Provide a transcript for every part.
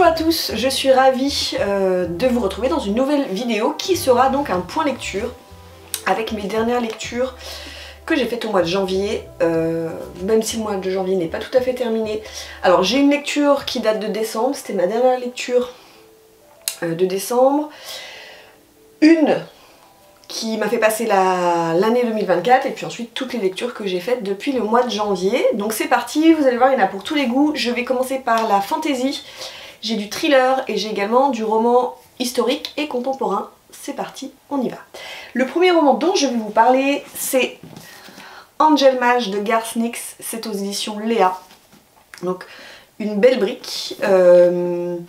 Bonjour à tous, je suis ravie de vous retrouver dans une nouvelle vidéo qui sera donc un point lecture avec mes dernières lectures que j'ai faites au mois de janvier, même si le mois de janvier n'est pas tout à fait terminé. Alors j'ai une lecture qui date de décembre, c'était ma dernière lecture de décembre. Une qui m'a fait passer l'année 2024 et puis ensuite toutes les lectures que j'ai faites depuis le mois de janvier. Donc c'est parti, vous allez voir, il y en a pour tous les goûts. Je vais commencer par la fantasy, j'ai du thriller et j'ai également du roman historique et contemporain. C'est parti, on y va. Le premier roman dont je vais vous parler, c'est Angel Mage de Garth Nix, c'est aux éditions Léa. Donc une belle brique. On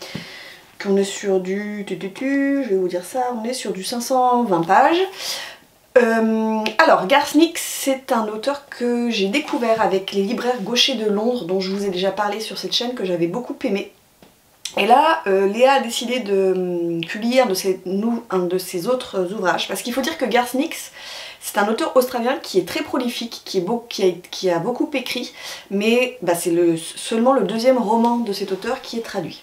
est sur du... je vais vous dire ça, on est sur du 520 pages. Alors, Garth Nix, c'est un auteur que j'ai découvert avec les libraires Gaucher de Londres, dont je vous ai déjà parlé sur cette chaîne, que j'avais beaucoup aimé. Et là, Léa a décidé de publier un de ses autres ouvrages, parce qu'il faut dire que Garth Nix, c'est un auteur australien qui est très prolifique, qui a beaucoup écrit, mais c'est seulement le deuxième roman de cet auteur qui est traduit.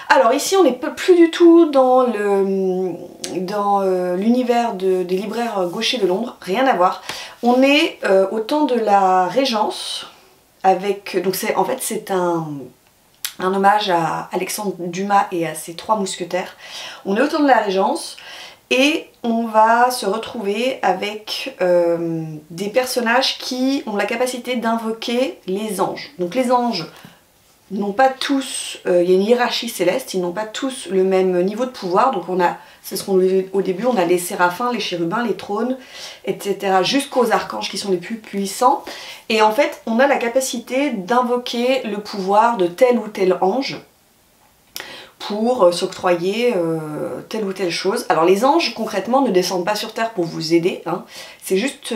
Alors ici on n'est plus du tout dans l'univers des libraires Gaucher de Londres, rien à voir. On est au temps de la Régence, donc en fait c'est un hommage à Alexandre Dumas et à ses trois mousquetaires. On est au temps de la Régence et on va se retrouver avec des personnages qui ont la capacité d'invoquer les anges. Donc les anges n'ont pas tous, il y a une hiérarchie céleste, ils n'ont pas tous le même niveau de pouvoir, donc c'est ce qu'on dit au début, on a les séraphins, les chérubins, les trônes, etc. jusqu'aux archanges qui sont les plus puissants, et en fait on a la capacité d'invoquer le pouvoir de tel ou tel ange pour s'octroyer telle ou telle chose. Alors les anges concrètement ne descendent pas sur terre pour vous aider, hein. C'est juste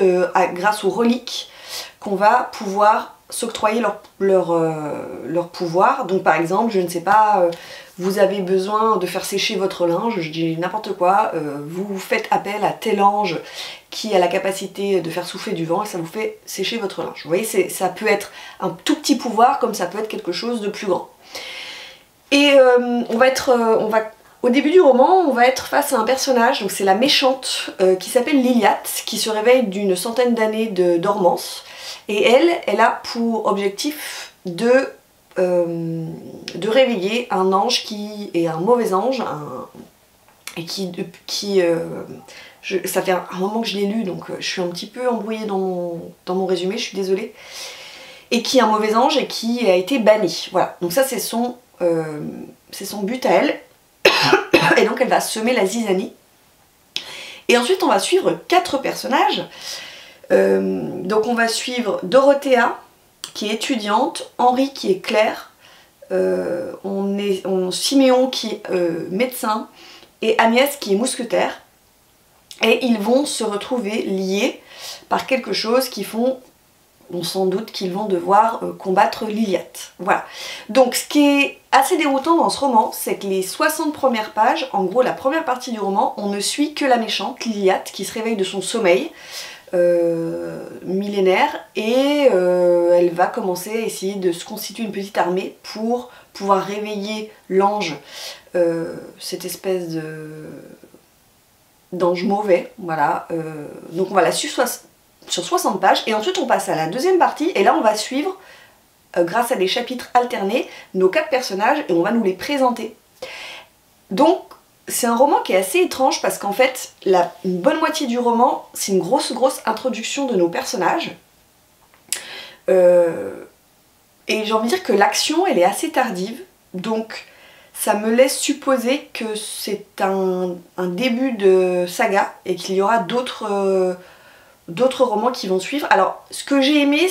grâce aux reliques qu'on va pouvoir s'octroyer leur pouvoir. Donc par exemple, je ne sais pas, vous avez besoin de faire sécher votre linge, je dis n'importe quoi, vous faites appel à tel ange qui a la capacité de faire souffler du vent et ça vous fait sécher votre linge. Vous voyez, ça peut être un tout petit pouvoir comme ça peut être quelque chose de plus grand. Et au débébut du roman, on va être face à un personnage, donc c'est la méchante, qui s'appelle Liliath, qui se réveille d'une centaine d'années de dormance. Et elle a pour objectif de réveiller un ange qui est un mauvais ange, ça fait un moment que je l'ai lu, donc je suis un petit peu embrouillée dans mon résumé, je suis désolée. Et qui est un mauvais ange et qui a été banni. Voilà, donc ça c'est son but à elle. Et donc elle va semer la zizanie. Et ensuite on va suivre 4 personnages. Donc on va suivre Dorothea qui est étudiante, Henri qui est clerc, Siméon qui est médecin et Agnès qui est mousquetaire, et ils vont se retrouver liés par quelque chose qui font, sans doute qu'ils vont devoir combattre Liliath. Voilà. Donc ce qui est assez déroutant dans ce roman, c'est que les 60 premières pages, en gros la première partie du roman, on ne suit que la méchante, Liliath, qui se réveille de son sommeil millénaire, et elle va commencer à essayer de se constituer une petite armée pour pouvoir réveiller l'ange, cette espèce d'ange mauvais, voilà. Donc on va la suivre sur 60 pages, et ensuite on passe à la deuxième partie, et là on va suivre, grâce à des chapitres alternés, nos 4 personnages, et on va nous les présenter. Donc c'est un roman qui est assez étrange parce qu'en fait, une bonne moitié du roman, c'est une grosse introduction de nos personnages. Et j'ai envie de dire que l'action, elle est assez tardive. Donc ça me laisse supposer que c'est un début de saga et qu'il y aura d'autres romans qui vont suivre. Alors ce que j'ai aimé,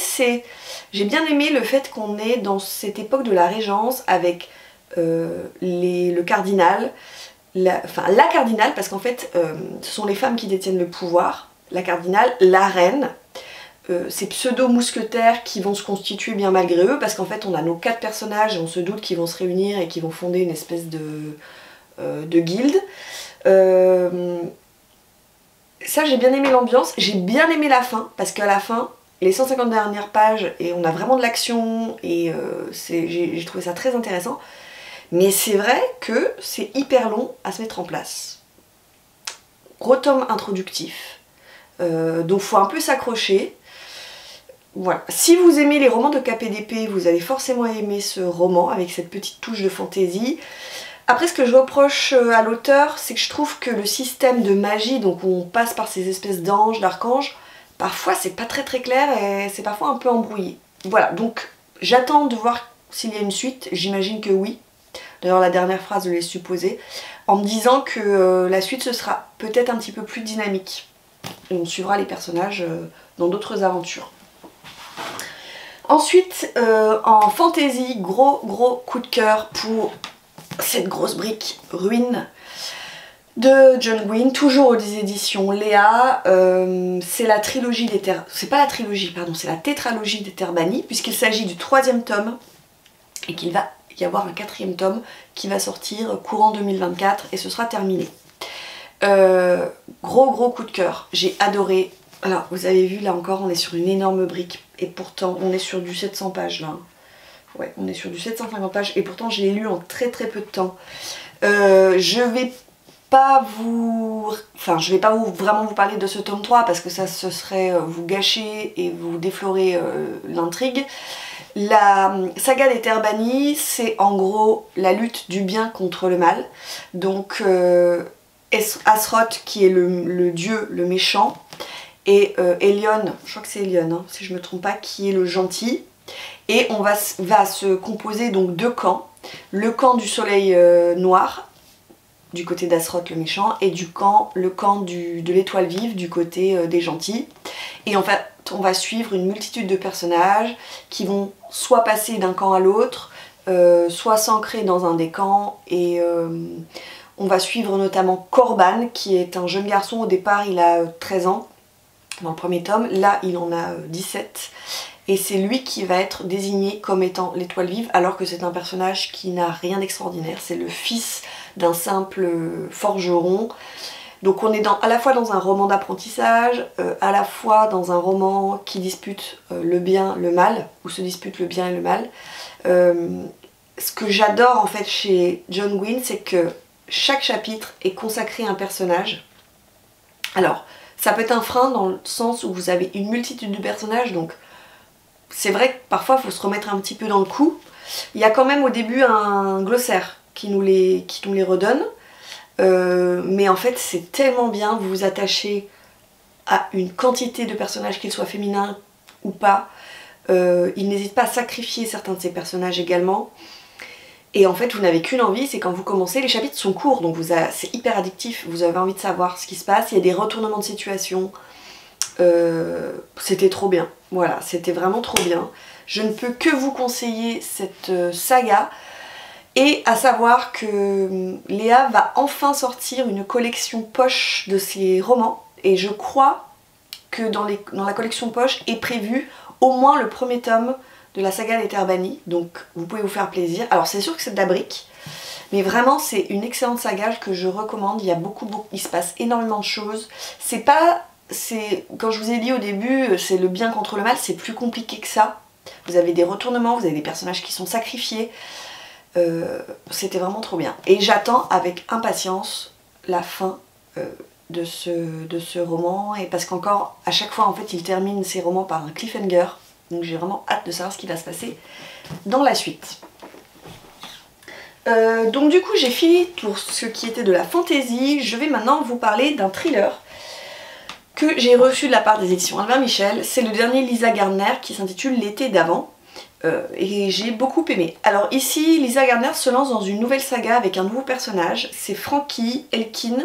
j'ai bien aimé le fait qu'on est dans cette époque de la Régence avec le cardinal, la cardinale, parce qu'en fait ce sont les femmes qui détiennent le pouvoir, la cardinale, la reine, ces pseudo-mousquetaires qui vont se constituer bien malgré eux, parce qu'en fait on a nos 4 personnages et on se doute qu'ils vont se réunir et qu'ils vont fonder une espèce de guilde. Ça j'ai bien aimé l'ambiance, j'ai bien aimé la fin, parce qu'à la fin, les 150 dernières pages, et on a vraiment de l'action, et j'ai trouvé ça très intéressant. Mais c'est vrai que c'est hyper long à se mettre en place. Gros tome introductif, donc faut un peu s'accrocher. Voilà. Si vous aimez les romans de KPDP, vous allez forcément aimer ce roman avec cette petite touche de fantaisie. Après, ce que je reproche à l'auteur, c'est que je trouve que le système de magie, donc où on passe par ces espèces d'anges, d'archanges, parfois c'est pas très clair et c'est parfois un peu embrouillé. Voilà, donc j'attends de voir s'il y a une suite, j'imagine que oui. D'ailleurs la dernière phrase je l'ai supposée, en me disant que la suite ce sera peut-être un petit peu plus dynamique. Et on suivra les personnages dans d'autres aventures. Ensuite, en fantasy, gros coup de cœur pour cette grosse brique Ruine de John Gwynne, toujours aux éditions Léa. C'est la trilogie des terres... C'est pas la trilogie, pardon, c'est la tétralogie des terres bannies, puisqu'il s'agit du 3e tome, et qu'il va y avoir un 4e tome qui va sortir courant 2024, et ce sera terminé. Gros coup de cœur, j'ai adoré. Alors, vous avez vu, là encore, on est sur une énorme brique, et pourtant, on est sur du 700 pages, là. Ouais, on est sur du 750 pages, et pourtant, je l'ai lu en très peu de temps. Je vais pas vraiment vous parler de ce tome 3, parce que ça, ce serait vous gâcher et vous déflorer l'intrigue. La saga des terres bannies, c'est en gros la lutte du bien contre le mal. Donc, Azeroth, qui est le dieu, le méchant, et Elion, je crois que c'est Elion, hein, si je me trompe pas, qui est le gentil. Et on va se composer donc 2 camps. Le camp du soleil noir, du côté d'Azeroth le méchant, et le camp de l'étoile vive, du côté des gentils. Et en fait, on va suivre une multitude de personnages qui vont soit passer d'un camp à l'autre, soit s'ancrer dans un des camps, et on va suivre notamment Corban, qui est un jeune garçon. Au départ, il a 13 ans dans le 1er tome, là il en a 17. Et c'est lui qui va être désigné comme étant l'étoile vive, alors que c'est un personnage qui n'a rien d'extraordinaire. C'est le fils d'un simple forgeron. Donc on est à la fois dans un roman d'apprentissage, à la fois dans un roman qui dispute le bien, le mal, où se disputent le bien et le mal. Ce que j'adore en fait chez John Gwynne, c'est que chaque chapitre est consacré à un personnage. Alors, ça peut être un frein dans le sens où vous avez une multitude de personnages, donc c'est vrai que parfois il faut se remettre un petit peu dans le coup. Il y a quand même au début un glossaire qui nous les redonne. Mais en fait c'est tellement bien, vous vous attachez à une quantité de personnages, qu'ils soient féminins ou pas. Il n'hésite pas à sacrifier certains de ces personnages également. Et en fait vous n'avez qu'une envie, c'est quand vous commencez, les chapitres sont courts, donc c'est hyper addictif, vous avez envie de savoir ce qui se passe, il y a des retournements de situation. C'était trop bien, voilà, c'était vraiment trop bien. Je ne peux que vous conseiller cette saga. Et à savoir que Léa va enfin sortir une collection poche de ses romans. Et je crois que dans la collection poche est prévu au moins le 1er tome de la saga des terres bannies. Donc vous pouvez vous faire plaisir. Alors c'est sûr que c'est de la brique, mais vraiment c'est une excellente saga que je recommande. Il y a il se passe énormément de choses. Quand je vous ai dit au début, c'est le bien contre le mal, c'est plus compliqué que ça. Vous avez des retournements, vous avez des personnages qui sont sacrifiés. C'était vraiment trop bien. Et j'attends avec impatience la fin de ce roman. Et parce qu'encore, à chaque fois, en fait, il termine ses romans par un cliffhanger. Donc j'ai vraiment hâte de savoir ce qui va se passer dans la suite. Donc du coup, j'ai fini pour ce qui était de la fantaisie. Je vais maintenant vous parler d'un thriller que j'ai reçu de la part des éditions Albin Michel. C'est le dernier Lisa Gardner qui s'intitule L'été d'avant. Et j'ai beaucoup aimé. Alors ici, Lisa Gardner se lance dans une nouvelle saga avec un nouveau personnage. C'est Frankie Elkin,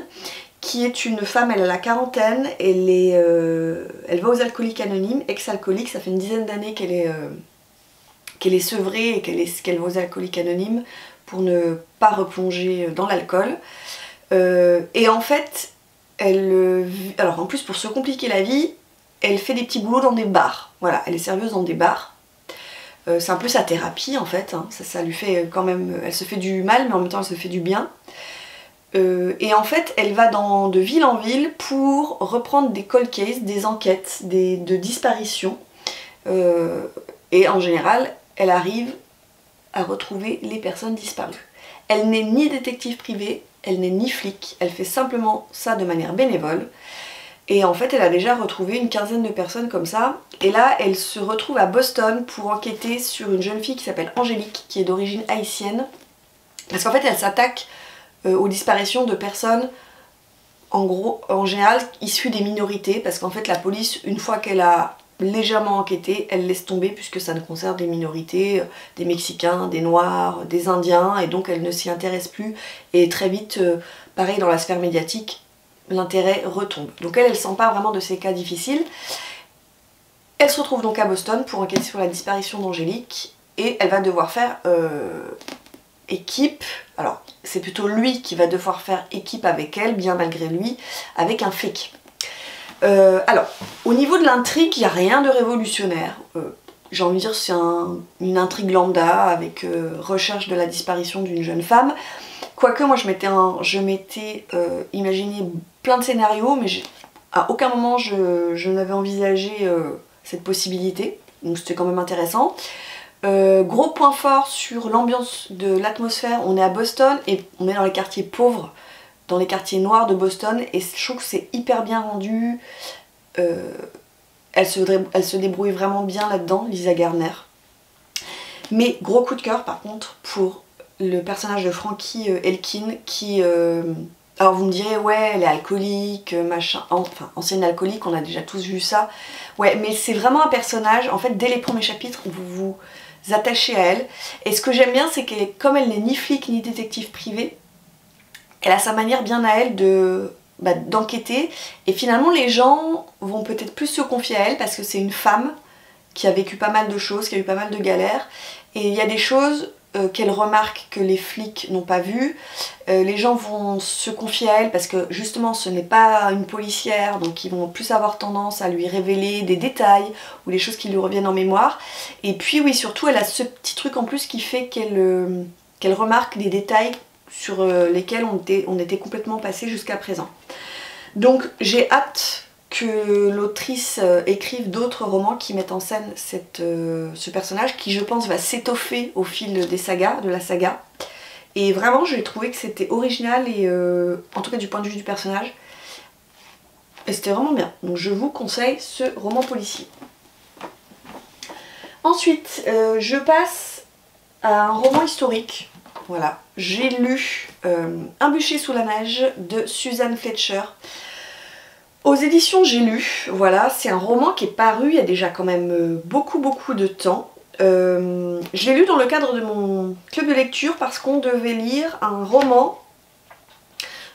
qui est une femme, elle a la quarantaine, elle va aux Alcooliques Anonymes, ex-alcoolique, ça fait une dizaine d'années qu'elle est sevrée et qu'elle va aux Alcooliques Anonymes pour ne pas replonger dans l'alcool. Et en fait, alors en plus pour se compliquer la vie, elle fait des petits boulots dans des bars. Voilà, elle est serveuse dans des bars. C'est un peu sa thérapie en fait, hein. Ça lui fait quand même... Elle se fait du mal mais en même temps elle se fait du bien. Et en fait elle va de ville en ville pour reprendre des cold cases, des enquêtes, de disparitions. Et en général elle arrive à retrouver les personnes disparues. Elle n'est ni détective privée, elle n'est ni flic, elle fait simplement ça de manière bénévole. Et en fait, elle a déjà retrouvé une quinzaine de personnes comme ça. Et là, elle se retrouve à Boston pour enquêter sur une jeune fille qui s'appelle Angélique, qui est d'origine haïtienne. Parce qu'en fait, elle s'attaque aux disparitions de personnes, en gros, en général, issues des minorités. Parce qu'en fait, la police, une fois qu'elle a légèrement enquêté, elle laisse tomber puisque ça ne concerne des minorités, des Mexicains, des Noirs, des Indiens. Et donc, elle ne s'y intéresse plus. Et très vite, pareil dans la sphère médiatique, l'intérêt retombe. Donc elle s'empare vraiment de ces cas difficiles. Elle se retrouve donc à Boston pour enquêter sur la disparition d'Angélique et elle va devoir faire équipe. Alors c'est plutôt lui qui va devoir faire équipe avec elle, bien malgré lui, avec un flic. Alors au niveau de l'intrigue, il n'y a rien de révolutionnaire. J'ai envie de dire c'est une intrigue lambda avec recherche de la disparition d'une jeune femme. Quoique moi je m'étais imaginé plein de scénarios, mais à aucun moment je n'avais envisagé cette possibilité, donc c'était quand même intéressant. Gros point fort sur l'ambiance de l'atmosphère, on est à Boston et on est dans les quartiers pauvres, dans les quartiers noirs de Boston, et je trouve que c'est hyper bien rendu. Elle se débrouille vraiment bien là-dedans, Lisa Garner. Mais gros coup de cœur par contre pour le personnage de Frankie Elkin qui... alors vous me direz, ouais, elle est alcoolique, machin, enfin ancienne alcoolique, on a déjà tous vu ça. Ouais, mais c'est vraiment un personnage, en fait, dès les premiers chapitres, vous vous attachez à elle. Et ce que j'aime bien, c'est que comme elle n'est ni flic ni détective privé, elle a sa manière bien à elle d'enquêter. Et finalement, les gens vont peut-être plus se confier à elle parce que c'est une femme qui a vécu pas mal de choses, qui a eu pas mal de galères. Et il y a des choses qu'elle remarque que les flics n'ont pas vues. Les gens vont se confier à elle parce que justement ce n'est pas une policière, donc ils vont plus avoir tendance à lui révéler des détails ou des choses qui lui reviennent en mémoire. Et puis oui, surtout elle a ce petit truc en plus qui fait qu'elle remarque des détails sur lesquels on était complètement passé jusqu'à présent. Donc j'ai hâte que l'autrice écrive d'autres romans qui mettent en scène ce personnage qui, je pense, va s'étoffer au fil des sagas, de la saga. Et vraiment, j'ai trouvé que c'était original et en tout cas du point de vue du personnage. Et c'était vraiment bien. Donc je vous conseille ce roman policier. Ensuite, je passe à un roman historique. Voilà, j'ai lu Un bûcher sous la neige de Suzanne Fletcher. Aux éditions J'ai lu, voilà, c'est un roman qui est paru il y a déjà quand même beaucoup de temps. Je l'ai lu dans le cadre de mon club de lecture parce qu'on devait lire un roman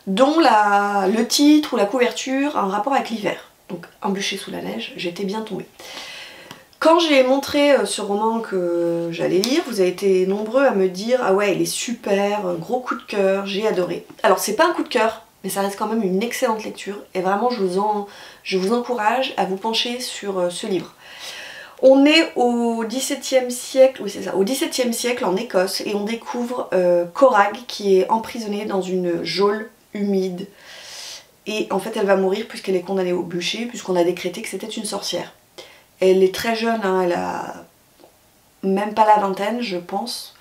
dont le titre ou la couverture a un rapport avec l'hiver. Donc Un bûcher sous la neige, j'étais bien tombée. Quand j'ai montré ce roman que j'allais lire, vous avez été nombreux à me dire « Ah ouais, il est super, gros coup de cœur, j'ai adoré ». Alors c'est pas un coup de cœur, mais ça reste quand même une excellente lecture et vraiment je vous encourage à vous pencher sur ce livre. On est au XVIIe siècle, oui c'est ça, au XVIIe siècle en Écosse et on découvre Corag qui est emprisonnée dans une geôle humide et en fait elle va mourir puisqu'elle est condamnée au bûcher puisqu'on a décrété que c'était une sorcière. Elle est très jeune, hein, elle a même pas la vingtaine je pense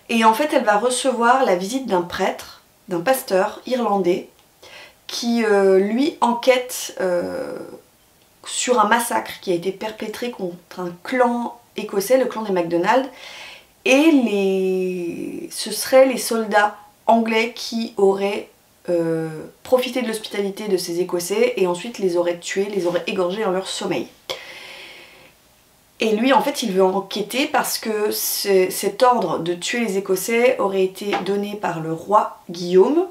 et en fait elle va recevoir la visite d'un prêtre, d'un pasteur irlandais qui lui enquête sur un massacre qui a été perpétré contre un clan écossais, le clan des MacDonald, et ce seraient les soldats anglais qui auraient profité de l'hospitalité de ces Écossais et ensuite les auraient tués, les auraient égorgés dans leur sommeil. Et lui en fait il veut enquêter parce que cet ordre de tuer les Écossais aurait été donné par le roi Guillaume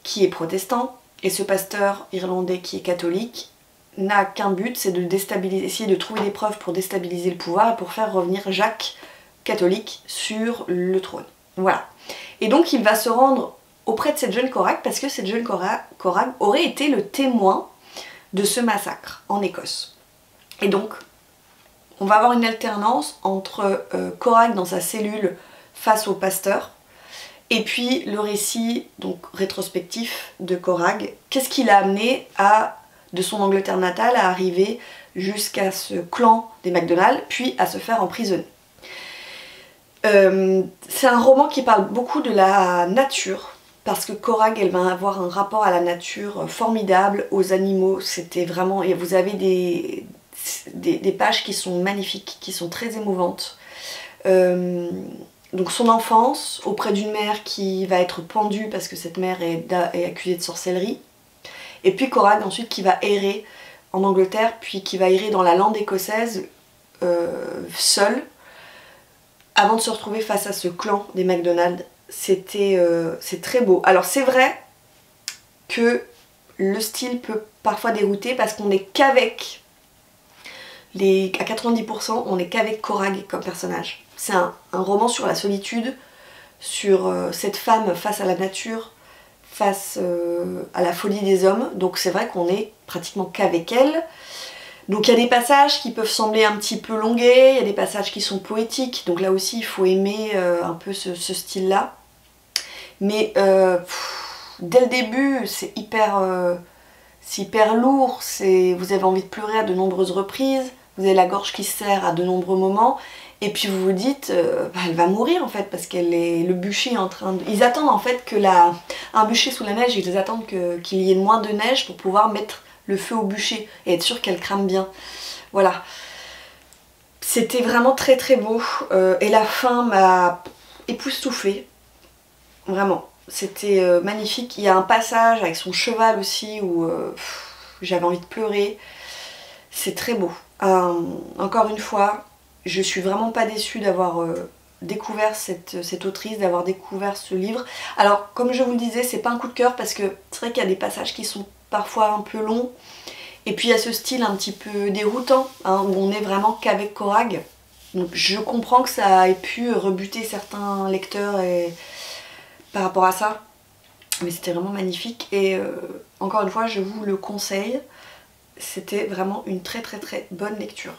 qui est protestant. Et ce pasteur irlandais qui est catholique n'a qu'un but, c'est de déstabiliser, essayer de trouver des preuves pour déstabiliser le pouvoir et pour faire revenir Jacques, catholique, sur le trône. Voilà. Et donc il va se rendre auprès de cette jeune Corag parce que cette jeune Corag aurait été le témoin de ce massacre en Écosse. Et donc on va avoir une alternance entre Corag dans sa cellule face au pasteur et puis le récit donc rétrospectif de Corag, qu'est-ce qui l'a amené de son Angleterre natale à arriver jusqu'à ce clan des MacDonald, puis à se faire emprisonner. C'est un roman qui parle beaucoup de la nature, parce que Korag, elle va avoir un rapport à la nature formidable, aux animaux. C'était vraiment... Et vous avez des pages qui sont magnifiques, qui sont très émouvantes. Donc son enfance auprès d'une mère qui va être pendue parce que cette mère est accusée de sorcellerie. Et puis Korag ensuite qui va errer en Angleterre, puis qui va errer dans la lande écossaise seule, avant de se retrouver face à ce clan des MacDonald. C'est très beau. Alors c'est vrai que le style peut parfois dérouter parce qu'on n'est qu'avec à 90% on n'est qu'avec Korag comme personnage. C'est un roman sur la solitude, sur cette femme face à la nature, face à la folie des hommes. Donc c'est vrai qu'on est pratiquement qu'avec elle. Donc il y a des passages qui peuvent sembler un petit peu longuets, il y a des passages qui sont poétiques, donc là aussi il faut aimer un peu ce style-là. Mais dès le début, c'est hyper lourd, vous avez envie de pleurer à de nombreuses reprises, vous avez la gorge qui se serre à de nombreux moments, et puis vous vous dites, elle va mourir en fait, parce qu'elle est le bûcher est en train de... Ils attendent en fait que un bûcher sous la neige, ils attendent qu'il y ait moins de neige pour pouvoir mettre le feu au bûcher et être sûr qu'elle crame bien. Voilà. C'était vraiment très très beau, et la fin m'a époustouflée. Vraiment, c'était magnifique. Il y a un passage avec son cheval aussi où j'avais envie de pleurer. C'est très beau. Encore une fois, je suis vraiment pas déçue d'avoir découvert cette autrice, d'avoir découvert ce livre. Alors, comme je vous le disais, c'est pas un coup de cœur parce que c'est vrai qu'il y a des passages qui sont parfois un peu longs. Et puis il y a ce style un petit peu déroutant, hein, où on est vraiment qu'avec Korag. Donc je comprends que ça ait pu rebuter certains lecteurs par rapport à ça, mais c'était vraiment magnifique et encore une fois je vous le conseille, c'était vraiment une très très très bonne lecture.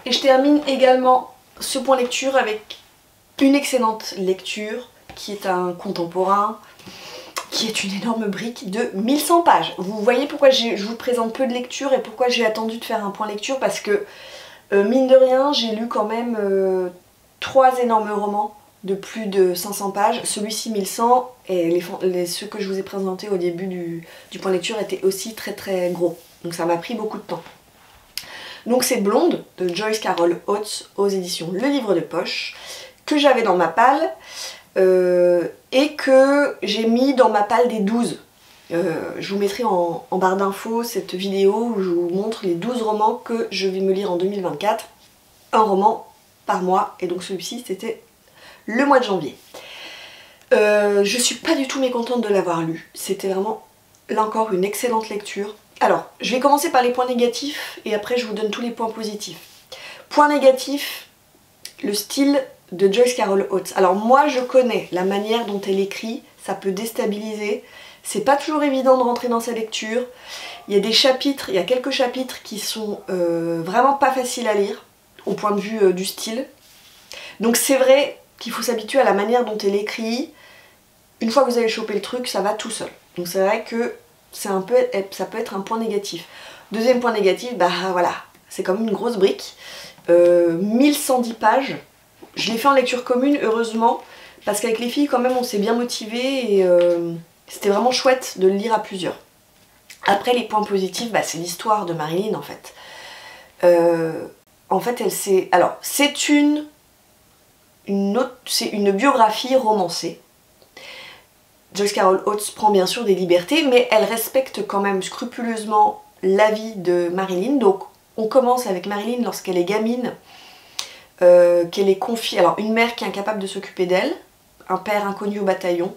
Et je termine également ce point lecture avec une excellente lecture qui est un contemporain, qui est une énorme brique de 1100 pages. Vous voyez pourquoi je vous présente peu de lecture et pourquoi j'ai attendu de faire un point lecture, parce que mine de rien j'ai lu quand même 3 énormes romans de plus de 500 pages, celui-ci 1100 et ceux que je vous ai présentés au début du point lecture étaient aussi très très gros, donc ça m'a pris beaucoup de temps. Donc c'est Blonde de Joyce Carol Oates aux éditions Le Livre de Poche, que j'avais dans ma palle et que j'ai mis dans ma palle des 12. Je vous mettrai en barre d'infos cette vidéo où je vous montre les 12 romans que je vais me lire en 2024, un roman par mois, et donc celui-ci c'était le mois de janvier. Je suis pas du tout mécontente de l'avoir lu, c'était vraiment là encore une excellente lecture. Alors, je vais commencer par les points négatifs et après je vous donne tous les points positifs. Point négatif, le style de Joyce Carol Oates. Alors moi je connais la manière dont elle écrit, ça peut déstabiliser, c'est pas toujours évident de rentrer dans sa lecture. Il y a des chapitres, il y a quelques chapitres qui sont vraiment pas faciles à lire au point de vue du style. Donc c'est vrai qu'il faut s'habituer à la manière dont elle écrit. Une fois que vous avez chopé le truc, ça va tout seul. Donc c'est vrai que ça peut être un point négatif. Deuxième point négatif, bah voilà, c'est comme une grosse brique. 1110 pages. Je l'ai fait en lecture commune, heureusement, parce qu'avec les filles, quand même, on s'est bien motivés et c'était vraiment chouette de le lire à plusieurs. Après, les points positifs, bah, c'est l'histoire de Marilyn, en fait. En fait, alors, c'est une biographie romancée. Joyce Carol Oates prend bien sûr des libertés, mais elle respecte quand même scrupuleusement la vie de Marilyn. Donc on commence avec Marilyn lorsqu'elle est gamine, qu'elle est confiée... Alors une mère qui est incapable de s'occuper d'elle, un père inconnu au bataillon,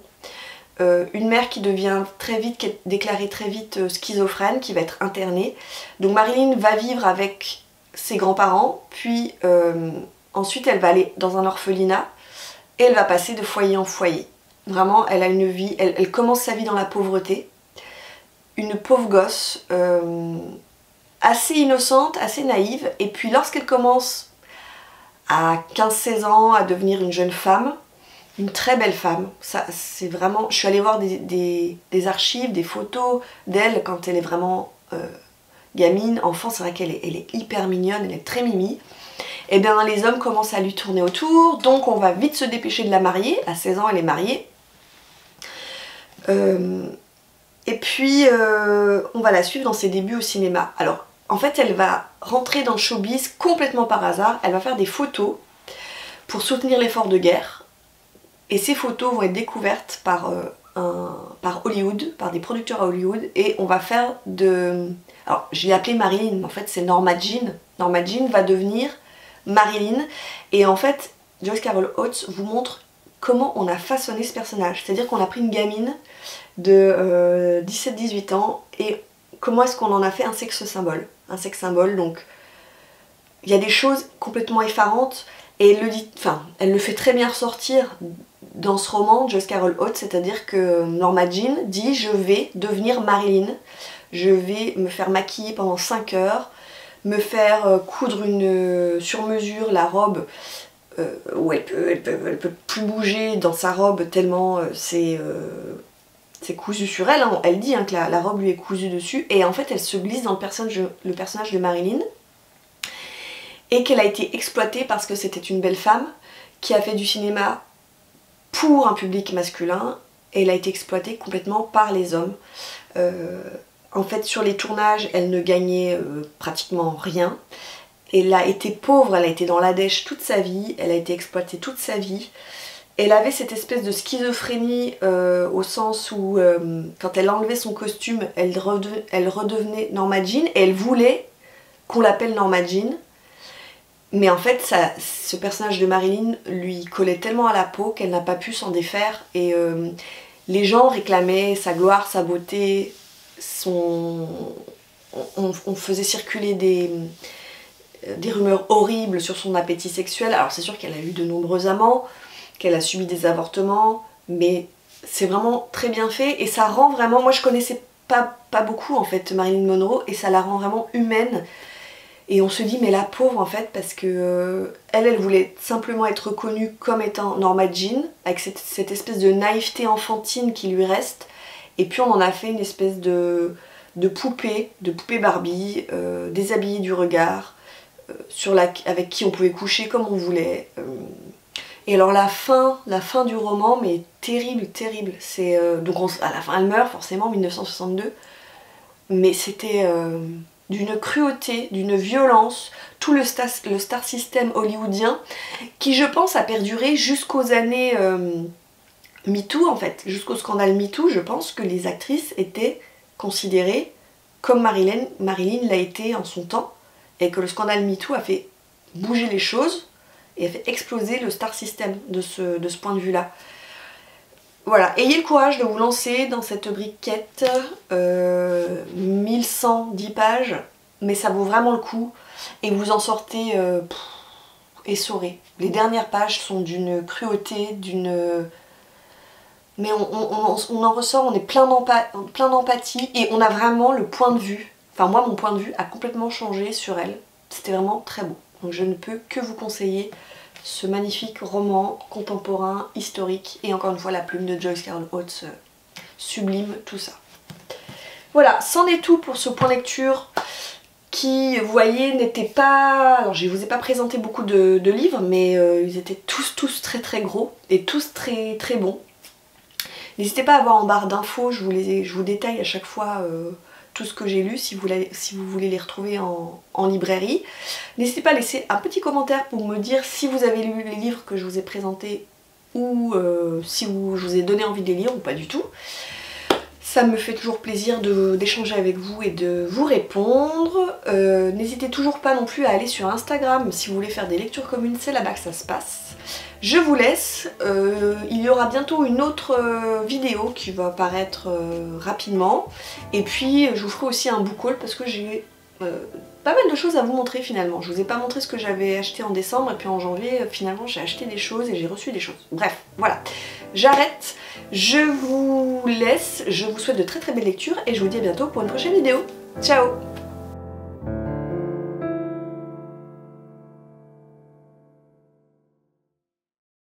une mère qui devient très vite, qui est déclarée très vite schizophrène, qui va être internée. Donc Marilyn va vivre avec ses grands-parents, puis ensuite elle va aller dans un orphelinat et elle va passer de foyer en foyer. Vraiment, elle a une vie, elle commence sa vie dans la pauvreté. Une pauvre gosse, assez innocente, assez naïve. Et puis lorsqu'elle commence à 15-16 ans à devenir une jeune femme, une très belle femme, ça c'est vraiment... Je suis allée voir des archives, des photos d'elle quand elle est vraiment gamine, enfant, c'est vrai qu'elle est hyper mignonne, elle est très mimi. et bien les hommes commencent à lui tourner autour, donc on va vite se dépêcher de la marier. À 16 ans, elle est mariée. Et puis on va la suivre dans ses débuts au cinéma. Alors en fait elle va rentrer dans le showbiz complètement par hasard, elle va faire des photos pour soutenir l'effort de guerre et ces photos vont être découvertes par Hollywood, par des producteurs à Hollywood et on va faire de... Alors je l'ai appelée Marilyn, mais en fait c'est Norma Jean. Norma Jean va devenir Marilyn et en fait Joyce Carol Oates vous montre comment on a façonné ce personnage. C'est-à-dire qu'on a pris une gamine de 17-18 ans et comment est-ce qu'on en a fait un sexe symbole. Un sexe symbole, donc il y a des choses complètement effarantes et elle le dit, enfin, elle le fait très bien ressortir dans ce roman, Joyce Carol Oates, c'est-à-dire que Norma Jean dit je vais devenir Marilyn, je vais me faire maquiller pendant 5 heures, me faire coudre une sur mesure la robe où elle peut plus bouger dans sa robe tellement c'est cousu sur elle, hein. Elle dit hein, que la robe lui est cousue dessus et en fait elle se glisse dans le personnage de Marilyn et qu'elle a été exploitée parce que c'était une belle femme qui a fait du cinéma pour un public masculin et elle a été exploitée complètement par les hommes. En fait sur les tournages elle ne gagnait pratiquement rien. Elle a été pauvre, elle a été dans la dèche toute sa vie, elle a été exploitée toute sa vie. Elle avait cette espèce de schizophrénie au sens où quand elle enlevait son costume, elle redevenait Norma Jean et elle voulait qu'on l'appelle Norma Jean. Mais en fait, ce personnage de Marilyn lui collait tellement à la peau qu'elle n'a pas pu s'en défaire. Et les gens réclamaient sa gloire, sa beauté, on faisait circuler des rumeurs horribles sur son appétit sexuel. Alors c'est sûr qu'elle a eu de nombreux amants, qu'elle a subi des avortements, mais c'est vraiment très bien fait et ça rend vraiment... Moi je connaissais pas beaucoup en fait Marilyn Monroe et ça la rend vraiment humaine et on se dit mais la pauvre en fait parce que elle voulait simplement être reconnue comme étant Norma Jean avec cette espèce de naïveté enfantine qui lui reste et puis on en a fait une espèce de poupée Barbie, déshabillée du regard, avec qui on pouvait coucher comme on voulait. Et alors la fin du roman, mais terrible. Donc à la fin elle meurt forcément en 1962, mais c'était d'une cruauté, d'une violence, tout le star system hollywoodien qui je pense a perduré jusqu'aux années MeToo en fait, jusqu'au scandale MeToo. Je pense que les actrices étaient considérées comme Marilyn l'a été en son temps et que le scandale MeToo a fait bouger les choses et a fait exploser le star system de ce point de vue là. Voilà, ayez le courage de vous lancer dans cette briquette, 1110 pages, mais ça vaut vraiment le coup et vous en sortez essorés. Les dernières pages sont d'une cruauté, mais on en ressort, on est plein d'empathie et on a vraiment le point de vue, enfin moi mon point de vue a complètement changé sur elle, c'était vraiment très beau. Donc je ne peux que vous conseiller ce magnifique roman contemporain, historique, et encore une fois la plume de Joyce Carol Oates sublime tout ça. Voilà, c'en est tout pour ce point lecture qui, vous voyez, n'était pas... Alors je ne vous ai pas présenté beaucoup de livres, mais ils étaient tous très gros et tous très bons. N'hésitez pas à voir en barre d'infos, je vous détaille à chaque fois tout ce que j'ai lu si vous voulez les retrouver en librairie. N'hésitez pas à laisser un petit commentaire pour me dire si vous avez lu les livres que je vous ai présentés ou si je vous ai donné envie de les lire ou pas du tout. Ça me fait toujours plaisir d'échanger avec vous et de vous répondre. N'hésitez toujours pas non plus à aller sur Instagram si vous voulez faire des lectures communes, c'est là-bas que ça se passe. Je vous laisse, il y aura bientôt une autre vidéo qui va apparaître rapidement. Et puis je vous ferai aussi un book haul parce que j'ai pas mal de choses à vous montrer finalement. Je vous ai pas montré ce que j'avais acheté en décembre et puis en janvier finalement j'ai acheté des choses et j'ai reçu des choses. Bref, voilà. J'arrête, je vous laisse, je vous souhaite de très belles lectures et je vous dis à bientôt pour une prochaine vidéo. Ciao!